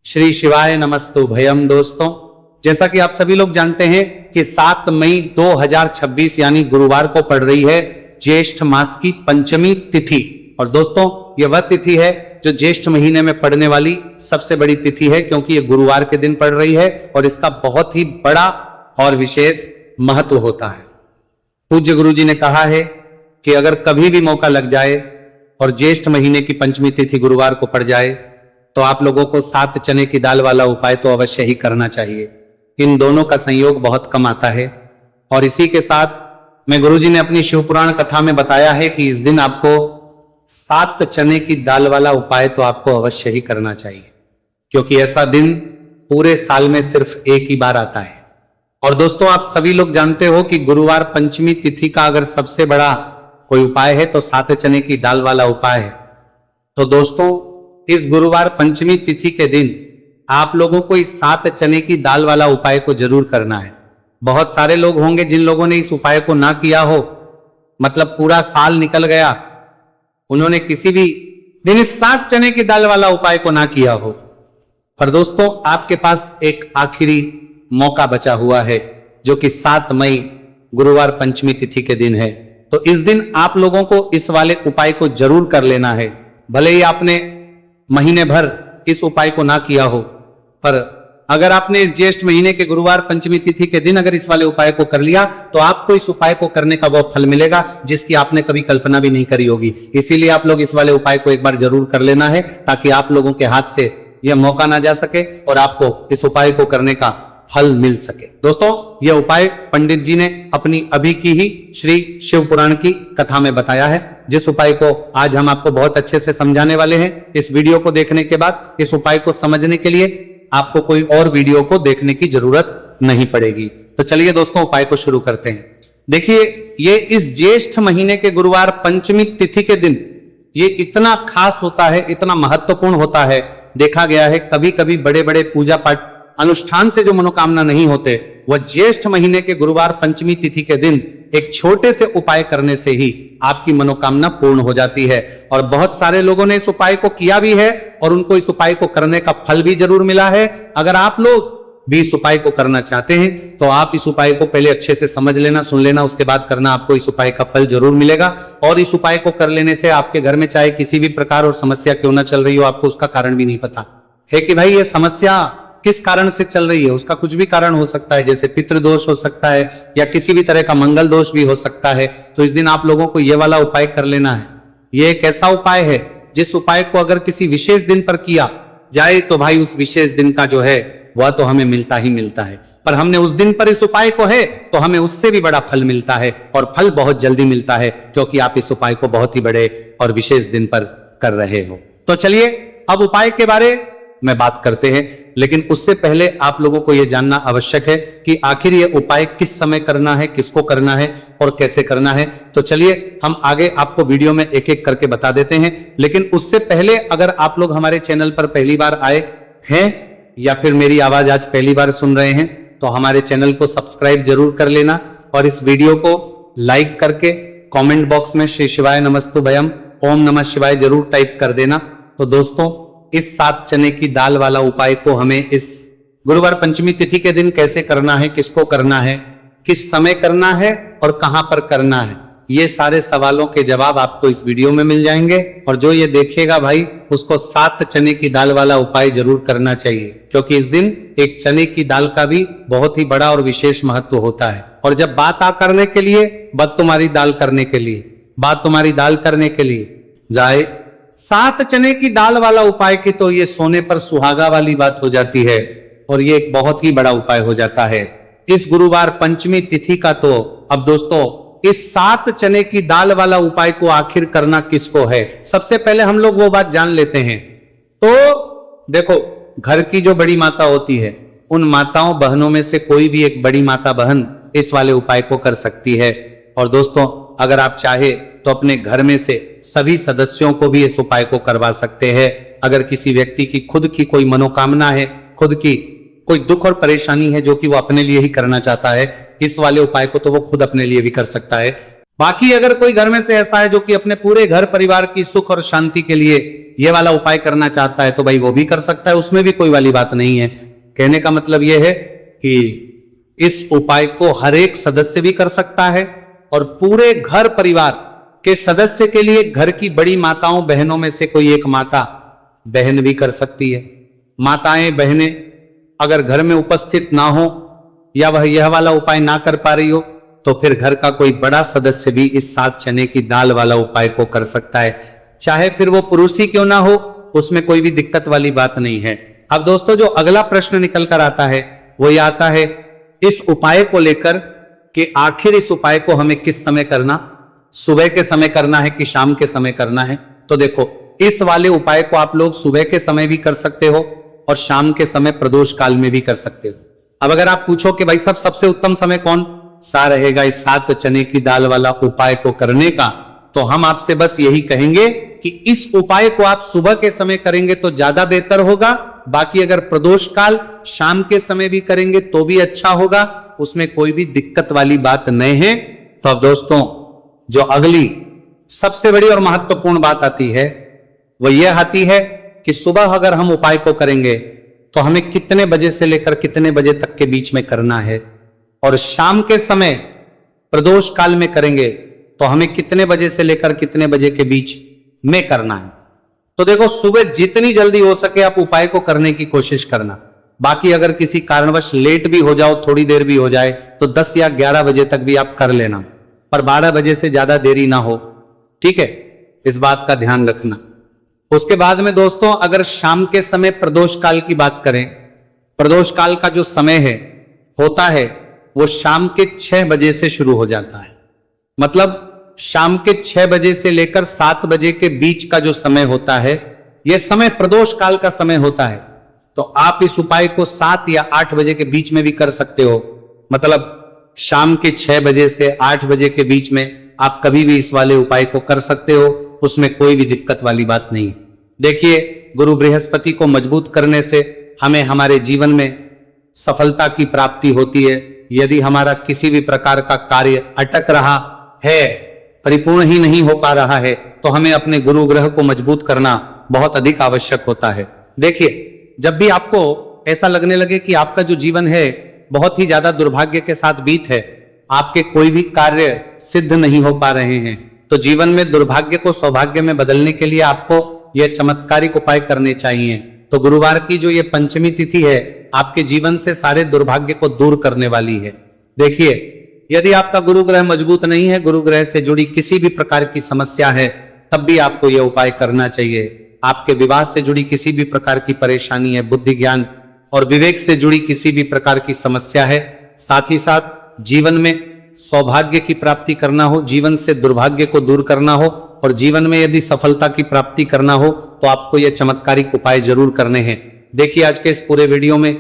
श्री शिवाय नमस्तु भयम। दोस्तों, जैसा कि आप सभी लोग जानते हैं कि 7 मई 2026 यानी गुरुवार को पड़ रही है ज्येष्ठ मास की पंचमी तिथि। और दोस्तों, यह वह तिथि है जो ज्येष्ठ महीने में पड़ने वाली सबसे बड़ी तिथि है, क्योंकि यह गुरुवार के दिन पड़ रही है और इसका बहुत ही बड़ा और विशेष महत्व होता है। पूज्य गुरु जी ने कहा है कि अगर कभी भी मौका लग जाए और ज्येष्ठ महीने की पंचमी तिथि गुरुवार को पड़ जाए तो आप लोगों को 7 चने की दाल वाला उपाय तो अवश्य ही करना चाहिए। इन दोनों का संयोग बहुत कम आता है। और इसी के साथ में गुरुजी ने अपनी शिव पुराण कथा में बताया है कि इस दिन आपको 7 चने की दाल वाला उपाय तो आपको अवश्य ही करना चाहिए, क्योंकि ऐसा दिन पूरे साल में सिर्फ एक ही बार आता है। और दोस्तों, आप सभी लोग जानते हो कि गुरुवार पंचमी तिथि का अगर सबसे बड़ा कोई उपाय है तो 7 चने की दाल वाला उपाय है। तो दोस्तों, इस गुरुवार पंचमी तिथि के दिन आप लोगों को इस 7 चने की दाल वाला उपाय को जरूर करना है। बहुत सारे लोग होंगे जिन लोगों ने इस उपाय को ना किया हो, मतलब पूरा साल निकल गया, उन्होंने किसी भी दिन इस 7 चने की दाल वाला उपाय को ना किया हो। पर दोस्तों, आपके पास एक आखिरी मौका बचा हुआ है, जो कि 7 मई गुरुवार पंचमी तिथि के दिन है। तो इस दिन आप लोगों को इस वाले उपाय को जरूर कर लेना है। भले ही आपने महीने भर इस उपाय को ना किया हो, पर अगर आपने इस ज्येष्ठ महीने के गुरुवार पंचमी तिथि के दिन अगर इस वाले उपाय को कर लिया तो आपको इस उपाय को करने का वो फल मिलेगा जिसकी आपने कभी कल्पना भी नहीं करी होगी। इसीलिए आप लोग इस वाले उपाय को एक बार जरूर कर लेना है, ताकि आप लोगों के हाथ से यह मौका ना जा सके और आपको इस उपाय को करने का फल मिल सके। दोस्तों, यह उपाय पंडित जी ने अपनी अभी की ही श्री शिव पुराण की कथा में बताया है, जिस उपाय को आज हम आपको बहुत अच्छे से समझाने वाले हैं। इस वीडियो को देखने के बाद इस उपाय को समझने के लिए आपको कोई और वीडियो को देखने की जरूरत नहीं पड़ेगी। तो चलिए दोस्तों, उपाय को शुरू करते हैं। देखिए, ये इस ज्येष्ठ महीने के गुरुवार पंचमी तिथि के दिन ये इतना खास होता है, इतना महत्वपूर्ण होता है। देखा गया है कभी कभी बड़े बड़े पूजा पाठ अनुष्ठान से जो मनोकामना नहीं होते, वह ज्येष्ठ महीने के गुरुवार पंचमी तिथि के दिन एक छोटे से उपाय करने से ही आपकी मनोकामना पूर्ण हो जाती है। और बहुत सारे लोगों ने इस उपाय को किया भी है और उनको इस उपाय को करने का फल भी जरूर मिला है। अगर आप लोग भी इस उपाय को करना चाहते हैं तो आप इस उपाय को पहले अच्छे से समझ लेना, सुन लेना, उसके बाद करना। आपको इस उपाय का फल जरूर मिलेगा। और इस उपाय को कर लेने से आपके घर में चाहे किसी भी प्रकार और समस्या क्यों ना चल रही हो, आपको उसका कारण भी नहीं पता है कि भाई ये समस्या किस कारण से चल रही है। उसका कुछ भी कारण हो सकता है, जैसे पितृदोष हो सकता है या किसी भी तरह का मंगल दोष भी हो सकता है। तो इस दिन आप लोगों को यह वाला उपाय कर लेना है। यह एक ऐसा उपाय है जिस उपाय को अगर किसी विशेष दिन पर किया जाए तो भाई उस विशेष दिन का जो है वह तो हमें मिलता ही मिलता है। पर हमने उस दिन पर इस उपाय को है तो हमें उससे भी बड़ा फल मिलता है, और फल बहुत जल्दी मिलता है, क्योंकि आप इस उपाय को बहुत ही बड़े और विशेष दिन पर कर रहे हो। तो चलिए अब उपाय के बारे में बात करते हैं, लेकिन उससे पहले आप लोगों को यह जानना आवश्यक है कि आखिर यह उपाय किस समय करना है, किसको करना है और कैसे करना है। तो चलिए हम आगे आपको वीडियो में एक एक करके बता देते हैं। लेकिन उससे पहले अगर आप लोग हमारे चैनल पर पहली बार आए हैं या फिर मेरी आवाज आज पहली बार सुन रहे हैं तो हमारे चैनल को सब्सक्राइब जरूर कर लेना, और इस वीडियो को लाइक करके कमेंट बॉक्स में श्री शिवाय नमस्तु भयम ओम नमः शिवाय जरूर टाइप कर देना। तो दोस्तों, इस 7 चने की दाल वाला उपाय को हमें इस गुरुवार पंचमी तिथि के दिन कैसे करना है, किसको करना है, किस समय करना है और कहां पर करना है, ये सारे सवालों के जवाब आपको इस वीडियो में मिल जाएंगे। और जो ये देखेगा भाई उसको 7 चने की दाल वाला उपाय जरूर करना चाहिए, क्योंकि इस दिन एक चने की दाल का भी बहुत ही बड़ा और विशेष महत्व होता है। और जब बात आ करने के लिए, बात तुम्हारी दाल करने के लिए, बात तुम्हारी दाल करने के लिए जाए 7 चने की दाल वाला उपाय की, तो ये सोने पर सुहागा वाली बात हो जाती है और ये एक बहुत ही बड़ा उपाय हो जाता है इस गुरुवार पंचमी तिथि का। तो अब दोस्तों, इस 7 चने की दाल वाला उपाय को आखिर करना किसको है, सबसे पहले हम लोग वो बात जान लेते हैं। तो देखो, घर की जो बड़ी माता होती है, उन माताओं बहनों में से कोई भी एक बड़ी माता बहन इस वाले उपाय को कर सकती है। और दोस्तों, अगर आप चाहे तो अपने घर में से सभी सदस्यों को भी इस उपाय को करवा सकते हैं। अगर किसी व्यक्ति की खुद की कोई मनोकामना है, खुद की कोई दुख और परेशानी है जो कि वो अपने लिए ही करना चाहता है, इस वाले उपाय को तो वो खुद अपने लिए भी कर सकता है। बाकी अगर कोई घर में से ऐसा है जो कि अपने पूरे घर परिवार की सुख और शांति के लिए ये वाला उपाय करना चाहता है तो भाई वो भी कर सकता है, उसमें भी कोई वाली बात नहीं है। कहने का मतलब यह है कि इस उपाय को हर एक सदस्य भी कर सकता है और पूरे घर परिवार के सदस्य के लिए घर की बड़ी माताओं बहनों में से कोई एक माता बहन भी कर सकती है। माताएं बहनें अगर घर में उपस्थित ना हो या वह यह वाला उपाय ना कर पा रही हो तो फिर घर का कोई बड़ा सदस्य भी इस 7 चने की दाल वाला उपाय को कर सकता है, चाहे फिर वो पुरुष ही क्यों ना हो, उसमें कोई भी दिक्कत वाली बात नहीं है। अब दोस्तों जो अगला प्रश्न निकल कर आता है वो ये आता है इस उपाय को लेकर कि आखिर इस उपाय को हमें किस समय करना, सुबह के समय करना है कि शाम के समय करना है। तो देखो इस वाले उपाय को आप लोग सुबह के समय भी कर सकते हो और शाम के समय प्रदोष काल में भी कर सकते हो। अब अगर आप पूछो कि भाई सब सबसे उत्तम समय कौन सा रहेगा इस 7 चने की दाल वाला उपाय को करने का, तो हम आपसे बस यही कहेंगे कि इस उपाय को आप सुबह के समय करेंगे तो ज्यादा बेहतर होगा। बाकी अगर प्रदोष काल शाम के समय भी करेंगे तो भी अच्छा होगा, उसमें कोई भी दिक्कत वाली बात नहीं है। तो अब दोस्तों जो अगली सबसे बड़ी और महत्वपूर्ण बात आती है वो यह आती है कि सुबह अगर हम उपाय को करेंगे तो हमें कितने बजे से लेकर कितने बजे तक के बीच में करना है, और शाम के समय प्रदोष काल में करेंगे तो हमें कितने बजे से लेकर कितने बजे के बीच में करना है। तो देखो सुबह जितनी जल्दी हो सके आप उपाय को करने की कोशिश करना। बाकी अगर किसी कारणवश लेट भी हो जाओ, थोड़ी देर भी हो जाए तो 10 या 11 बजे तक भी आप कर लेना, पर 12 बजे से ज्यादा देरी ना हो, ठीक है, इस बात का ध्यान रखना। उसके बाद में दोस्तों अगर शाम के समय प्रदोष काल की बात करें, प्रदोष काल का जो समय है होता है वो शाम के 6 बजे से शुरू हो जाता है। मतलब शाम के 6 बजे से लेकर 7 बजे के बीच का जो समय होता है यह समय प्रदोष काल का समय होता है। तो आप इस उपाय को 7 या 8 बजे के बीच में भी कर सकते हो। मतलब शाम के 6 बजे से 8 बजे के बीच में आप कभी भी इस वाले उपाय को कर सकते हो, उसमें कोई भी दिक्कत वाली बात नहीं। देखिए गुरु बृहस्पति को मजबूत करने से हमें हमारे जीवन में सफलता की प्राप्ति होती है। यदि हमारा किसी भी प्रकार का कार्य अटक रहा है, परिपूर्ण ही नहीं हो पा रहा है, तो हमें अपने गुरु ग्रह को मजबूत करना बहुत अधिक आवश्यक होता है। देखिए जब भी आपको ऐसा लगने लगे कि आपका जो जीवन है बहुत ही ज्यादा दुर्भाग्य के साथ बीत है, आपके कोई भी कार्य सिद्ध नहीं हो पा रहे हैं, तो जीवन में दुर्भाग्य को सौभाग्य में बदलने के लिए आपको यह चमत्कारिक उपाय करने चाहिए। तो गुरुवार की जो ये पंचमी तिथि है आपके जीवन से सारे दुर्भाग्य को दूर करने वाली है। देखिए यदि आपका गुरु ग्रह मजबूत नहीं है, गुरु ग्रह से जुड़ी किसी भी प्रकार की समस्या है, तब भी आपको यह उपाय करना चाहिए। आपके विवाह से जुड़ी किसी भी प्रकार की परेशानी है, बुद्धि ज्ञान और विवेक से जुड़ी किसी भी प्रकार की समस्या है, साथ ही साथ जीवन में सौभाग्य की प्राप्ति करना हो, जीवन से दुर्भाग्य को दूर करना हो और जीवन में यदि सफलता की प्राप्ति करना हो तो आपको यह चमत्कारिक उपाय जरूर करने हैं। देखिए आज के इस पूरे वीडियो में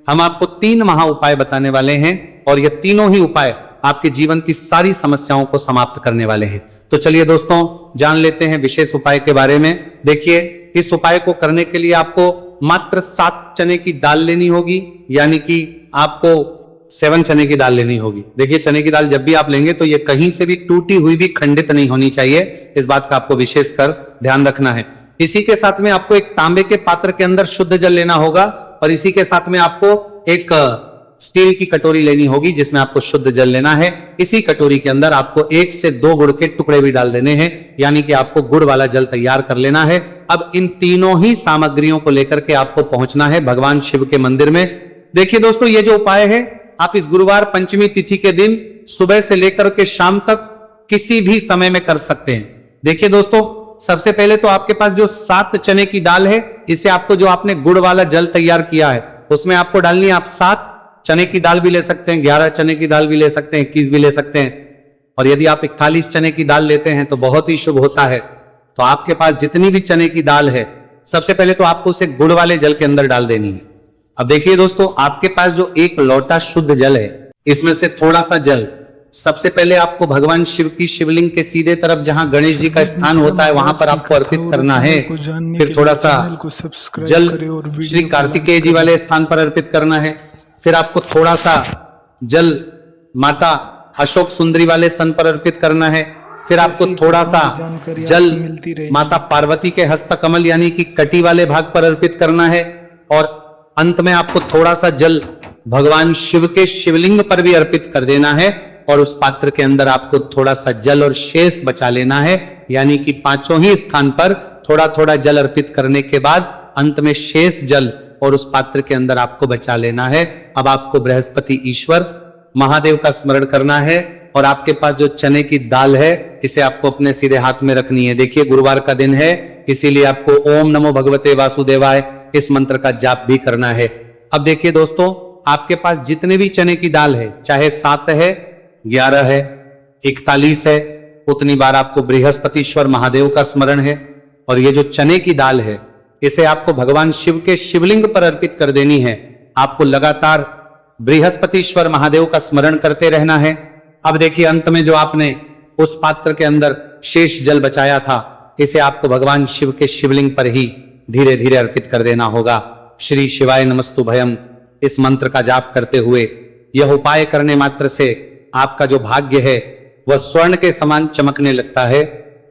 हम आपको 3 महा उपाय बताने वाले हैं और ये तीनों ही उपाय आपके जीवन की सारी समस्याओं को समाप्त करने वाले हैं। तो चलिए दोस्तों जान लेते हैं विशेष उपाय के बारे में। देखिए इस उपाय को करने के लिए आपको मात्र 7 चने की दाल लेनी होगी, यानी कि आपको 7 चने की दाल लेनी होगी। देखिए चने की दाल जब भी आप लेंगे तो ये कहीं से भी टूटी हुई भी खंडित नहीं होनी चाहिए, इस बात का आपको विशेषकर ध्यान रखना है। इसी के साथ में आपको एक तांबे के पात्र के अंदर शुद्ध जल लेना होगा और इसी के साथ में आपको एक स्टील की कटोरी लेनी होगी जिसमें आपको शुद्ध जल लेना है। इसी कटोरी के अंदर आपको 1 से 2 गुड़ के टुकड़े भी डाल देने हैं, यानी कि आपको गुड़ वाला जल तैयार कर लेना है। अब इन तीनों ही सामग्रियों को लेकर के आपको पहुंचना है भगवान शिव के मंदिर में। देखिए दोस्तों ये जो उपाय है आप इस गुरुवार पंचमी तिथि के दिन सुबह से लेकर के शाम तक किसी भी समय में कर सकते हैं। देखिए दोस्तों सबसे पहले तो आपके पास जो 7 चने की दाल है, इसे आपको जो आपने गुड़ वाला जल तैयार किया है उसमें आपको डालनी है। आप 7 चने की दाल भी ले सकते हैं, 11 चने की दाल भी ले सकते हैं, 21 भी ले सकते हैं, और यदि आप 41 चने की दाल लेते हैं तो बहुत ही शुभ होता है। तो आपके पास जितनी भी चने की दाल है सबसे पहले तो आपको उसे गुड़ वाले जल के अंदर डाल देनी है। अब देखिए दोस्तों आपके पास जो 1 लोटा शुद्ध जल है इसमें से थोड़ा सा जल सबसे पहले आपको भगवान शिव की शिवलिंग के सीधे तरफ जहां गणेश जी का स्थान होता है वहां पर आपको अर्पित करना है। फिर थोड़ा सा जल श्री कार्तिकेय जी वाले स्थान पर अर्पित करना है। फिर आपको थोड़ा सा जल माता अशोक सुंदरी वाले सन पर अर्पित करना है। फिर आपको थोड़ा सा जल माता पार्वती के हस्तकमल यानी कि कटी वाले भाग पर अर्पित करना है, और अंत में आपको थोड़ा सा जल भगवान शिव के शिवलिंग पर भी अर्पित कर देना है, और उस पात्र के अंदर आपको थोड़ा सा जल और शेष बचा लेना है, यानी कि पांचों ही स्थान पर थोड़ा थोड़ा जल अर्पित करने के बाद अंत में शेष जल और उस पात्र के अंदर आपको बचा लेना है। अब आपको बृहस्पति ईश्वर महादेव का स्मरण करना है, और आपके पास जो चने की दाल है इसे आपको अपने सीधे हाथ में रखनी है। देखिए गुरुवार का दिन है, इसीलिए आपको ओम नमो भगवते वासुदेवाय इस मंत्र का जाप भी करना है। अब देखिए दोस्तों, आपके पास जितने भी चने की दाल है, चाहे 7 है, 11 है, 41 है, उतनी बार आपको बृहस्पतिश्वर महादेव का स्मरण है। और ये जो चने की दाल है इसे आपको भगवान शिव के शिवलिंग पर अर्पित कर देनी है। आपको लगातार बृहस्पतिश्वर महादेव का स्मरण करते रहना है। अब देखिए अंत में जो आपने उस पात्र के अंदर शेष जल बचाया था, इसे आपको भगवान शिव के शिवलिंग पर ही धीरे धीरे अर्पित कर देना होगा। श्री शिवाय नमस्तु भयम इस मंत्र का जाप करते हुए यह उपाय करने मात्र से आपका जो भाग्य है वह स्वर्ण के समान चमकने लगता है।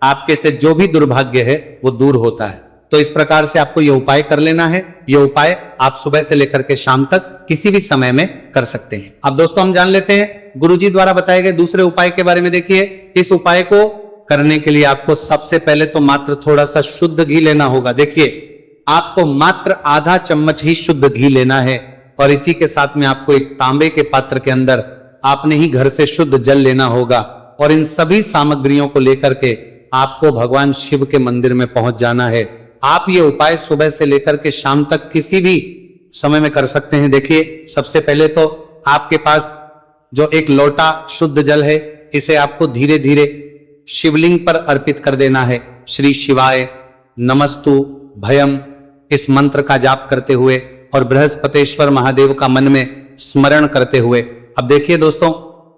आपके से जो भी दुर्भाग्य है वो दूर होता है। तो इस प्रकार से आपको यह उपाय कर लेना है। यह उपाय आप सुबह से लेकर के शाम तक किसी भी समय में कर सकते हैं। अब दोस्तों हम जान लेते हैं गुरुजी द्वारा बताए गए दूसरे उपाय के बारे में। देखिए इस उपाय को करने के लिए आपको सबसे पहले तो मात्र थोड़ा सा शुद्ध घी लेना होगा। देखिए आपको मात्र आधा चम्मच ही शुद्ध घी लेना है, और इसी के साथ में आपको एक तांबे के पात्र के अंदर आपने ही घर से शुद्ध जल लेना होगा, और इन सभी सामग्रियों को लेकर के आपको भगवान शिव के मंदिर में पहुंच जाना है। आप ये उपाय सुबह से लेकर के शाम तक किसी भी समय में कर सकते हैं। देखिए सबसे पहले तो आपके पास जो एक लोटा शुद्ध जल है, इसे आपको धीरे धीरे शिवलिंग पर अर्पित कर देना है। श्री शिवाय नमस्तु भयम इस मंत्र का जाप करते हुए और बृहस्पतिश्वर महादेव का मन में स्मरण करते हुए। अब देखिए दोस्तों,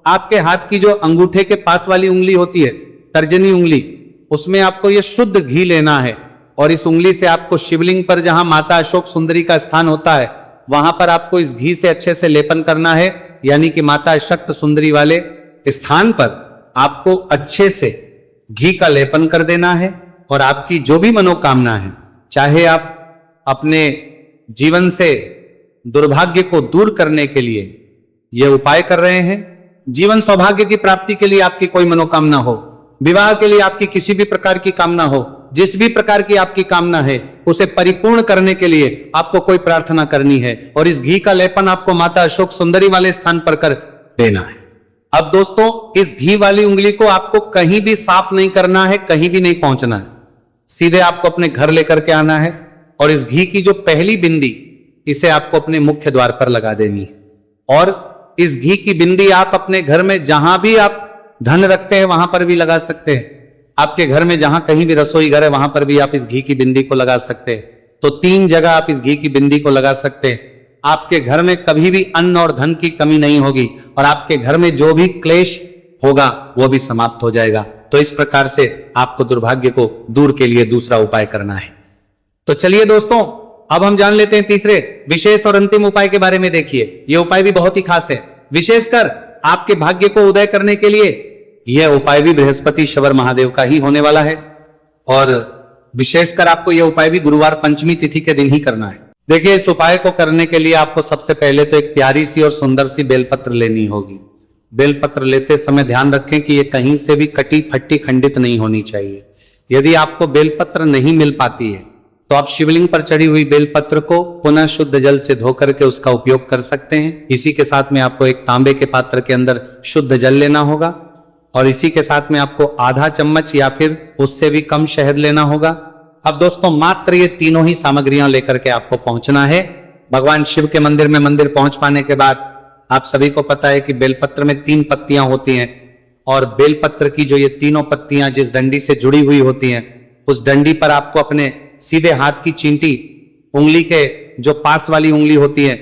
आपके हाथ की जो अंगूठे के पास वाली उंगली होती है, तर्जनी उंगली, उसमें आपको यह शुद्ध घी लेना है, और इस उंगली से आपको शिवलिंग पर जहां माता अशोक सुंदरी का स्थान होता है वहां पर आपको इस घी से अच्छे से लेपन करना है। यानी कि माता अशक्त सुंदरी वाले स्थान पर आपको अच्छे से घी का लेपन कर देना है, और आपकी जो भी मनोकामना है, चाहे आप अपने जीवन से दुर्भाग्य को दूर करने के लिए यह उपाय कर रहे हैं, जीवन सौभाग्य की प्राप्ति के लिए आपकी कोई मनोकामना हो, विवाह के लिए आपकी किसी भी प्रकार की कामना हो, जिस भी प्रकार की आपकी कामना है उसे परिपूर्ण करने के लिए आपको कोई प्रार्थना करनी है, और इस घी का लेपन आपको माता अशोक सुंदरी वाले स्थान पर कर देना है। अब दोस्तों इस घी वाली उंगली को आपको कहीं भी साफ नहीं करना है, कहीं भी नहीं पहुंचना है, सीधे आपको अपने घर लेकर के आना है, और इस घी की जो पहली बिंदी इसे आपको अपने मुख्य द्वार पर लगा देनी है। और इस घी की बिंदी आप अपने घर में जहां भी आप धन रखते हैं वहां पर भी लगा सकते हैं। आपके घर में जहां कहीं भी रसोई घर है वहां पर भी आप इस घी की बिंदी को लगा सकते हैं। तो 3 जगह आप इस घी की बिंदी को लगा सकते हैं। आपके घर में कभी भी अन्न और धन की कमी नहीं होगी, और आपके घर में जो भी क्लेश होगा वो भी समाप्त हो जाएगा। तो इस प्रकार से आपको दुर्भाग्य को दूर के लिए दूसरा उपाय करना है। तो चलिए दोस्तों, अब हम जान लेते हैं तीसरे विशेष और अंतिम उपाय के बारे में। देखिए यह उपाय भी बहुत ही खास है, विशेषकर आपके भाग्य को उदय करने के लिए यह उपाय भी बृहस्पतिश्वर महादेव का ही होने वाला है, और विशेषकर आपको यह उपाय भी गुरुवार पंचमी तिथि के दिन ही करना है। देखिए इस उपाय को करने के लिए आपको सबसे पहले तो एक प्यारी सी और सुंदर सी बेलपत्र लेनी होगी। बेलपत्र लेते समय ध्यान रखें कि यह कहीं से भी कटी फट्टी खंडित नहीं होनी चाहिए। यदि आपको बेलपत्र नहीं मिल पाती है तो आप शिवलिंग पर चढ़ी हुई बेलपत्र को पुनः शुद्ध जल से धो करके उसका उपयोग कर सकते हैं। इसी के साथ में आपको एक तांबे के पात्र के अंदर शुद्ध जल लेना होगा, और इसी के साथ में आपको आधा चम्मच या फिर उससे भी कम शहद लेना होगा। अब दोस्तों मात्र ये तीनों ही सामग्रियां लेकर के आपको पहुंचना है भगवान शिव के मंदिर में। मंदिर पहुंच पाने के बाद आप सभी को पता है कि बेलपत्र में 3 पत्तियां होती हैं, और बेलपत्र की जो ये तीनों पत्तियां जिस डंडी से जुड़ी हुई होती हैं, उस डंडी पर आपको अपने सीधे हाथ की चींटी उंगली के जो पास वाली उंगली होती है,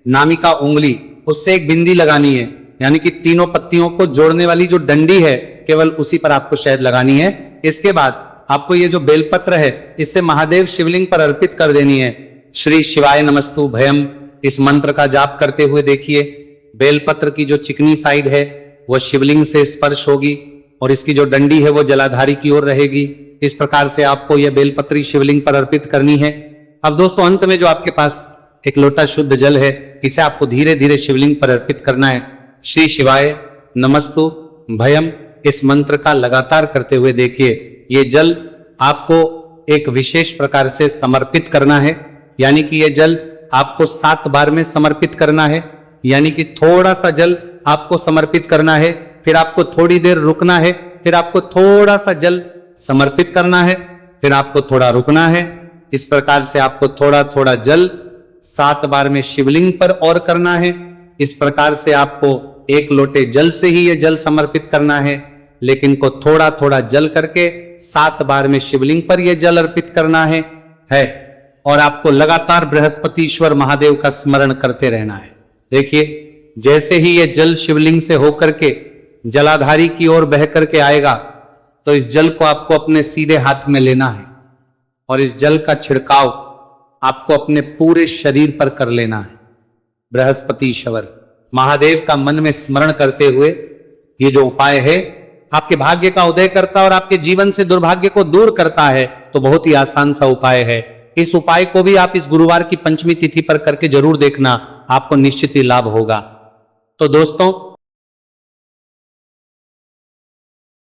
नामिका उंगली, उससे एक बिंदी लगानी है। यानी कि तीनों पत्तियों को जोड़ने वाली जो डंडी है केवल उसी पर आपको शहद लगानी है। इसके बाद आपको ये जो बेलपत्र है इससे महादेव शिवलिंग पर अर्पित कर देनी है। श्री शिवाय नमस्तु भयम इस मंत्र का जाप करते हुए देखिए बेलपत्र की जो चिकनी साइड है वह शिवलिंग से स्पर्श होगी, और इसकी जो डंडी है वो जलाधारी की ओर रहेगी। इस प्रकार से आपको यह बेलपत्री शिवलिंग पर अर्पित करनी है। अब दोस्तों अंत में जो आपके पास एक लोटा शुद्ध जल है, इसे आपको धीरे धीरे शिवलिंग पर अर्पित करना है। श्री शिवाय नमस्तु भयम इस मंत्र का लगातार करते हुए देखिए, ये जल आपको एक विशेष प्रकार से समर्पित करना है, यानी कि यह जल आपको 7 बार में समर्पित करना है। यानी कि थोड़ा सा जल आपको समर्पित करना है, फिर आपको थोड़ी देर रुकना है, फिर आपको थोड़ा सा जल समर्पित करना है, फिर आपको थोड़ा रुकना है। इस प्रकार से आपको थोड़ा थोड़ा जल 7 बार में शिवलिंग पर और करना है। इस प्रकार से आपको 1 लोटे जल से ही यह जल समर्पित करना है, लेकिन को थोड़ा थोड़ा जल करके 7 बार में शिवलिंग पर यह जल अर्पित करना है। और आपको लगातार बृहस्पतिश्वर महादेव का स्मरण करते रहना है। देखिए, जैसे ही यह जल शिवलिंग से होकर के जलाधारी की ओर बह करके आएगा, तो इस जल को आपको अपने सीधे हाथ में लेना है और इस जल का छिड़काव आपको अपने पूरे शरीर पर कर लेना है। बृहस्पतिश्वर महादेव का मन में स्मरण करते हुए ये जो उपाय है आपके भाग्य का उदय करता है और आपके जीवन से दुर्भाग्य को दूर करता है। तो बहुत ही आसान सा उपाय है। इस उपाय को भी आप इस गुरुवार की पंचमी तिथि पर करके जरूर देखना, आपको निश्चित ही लाभ होगा। तो दोस्तों,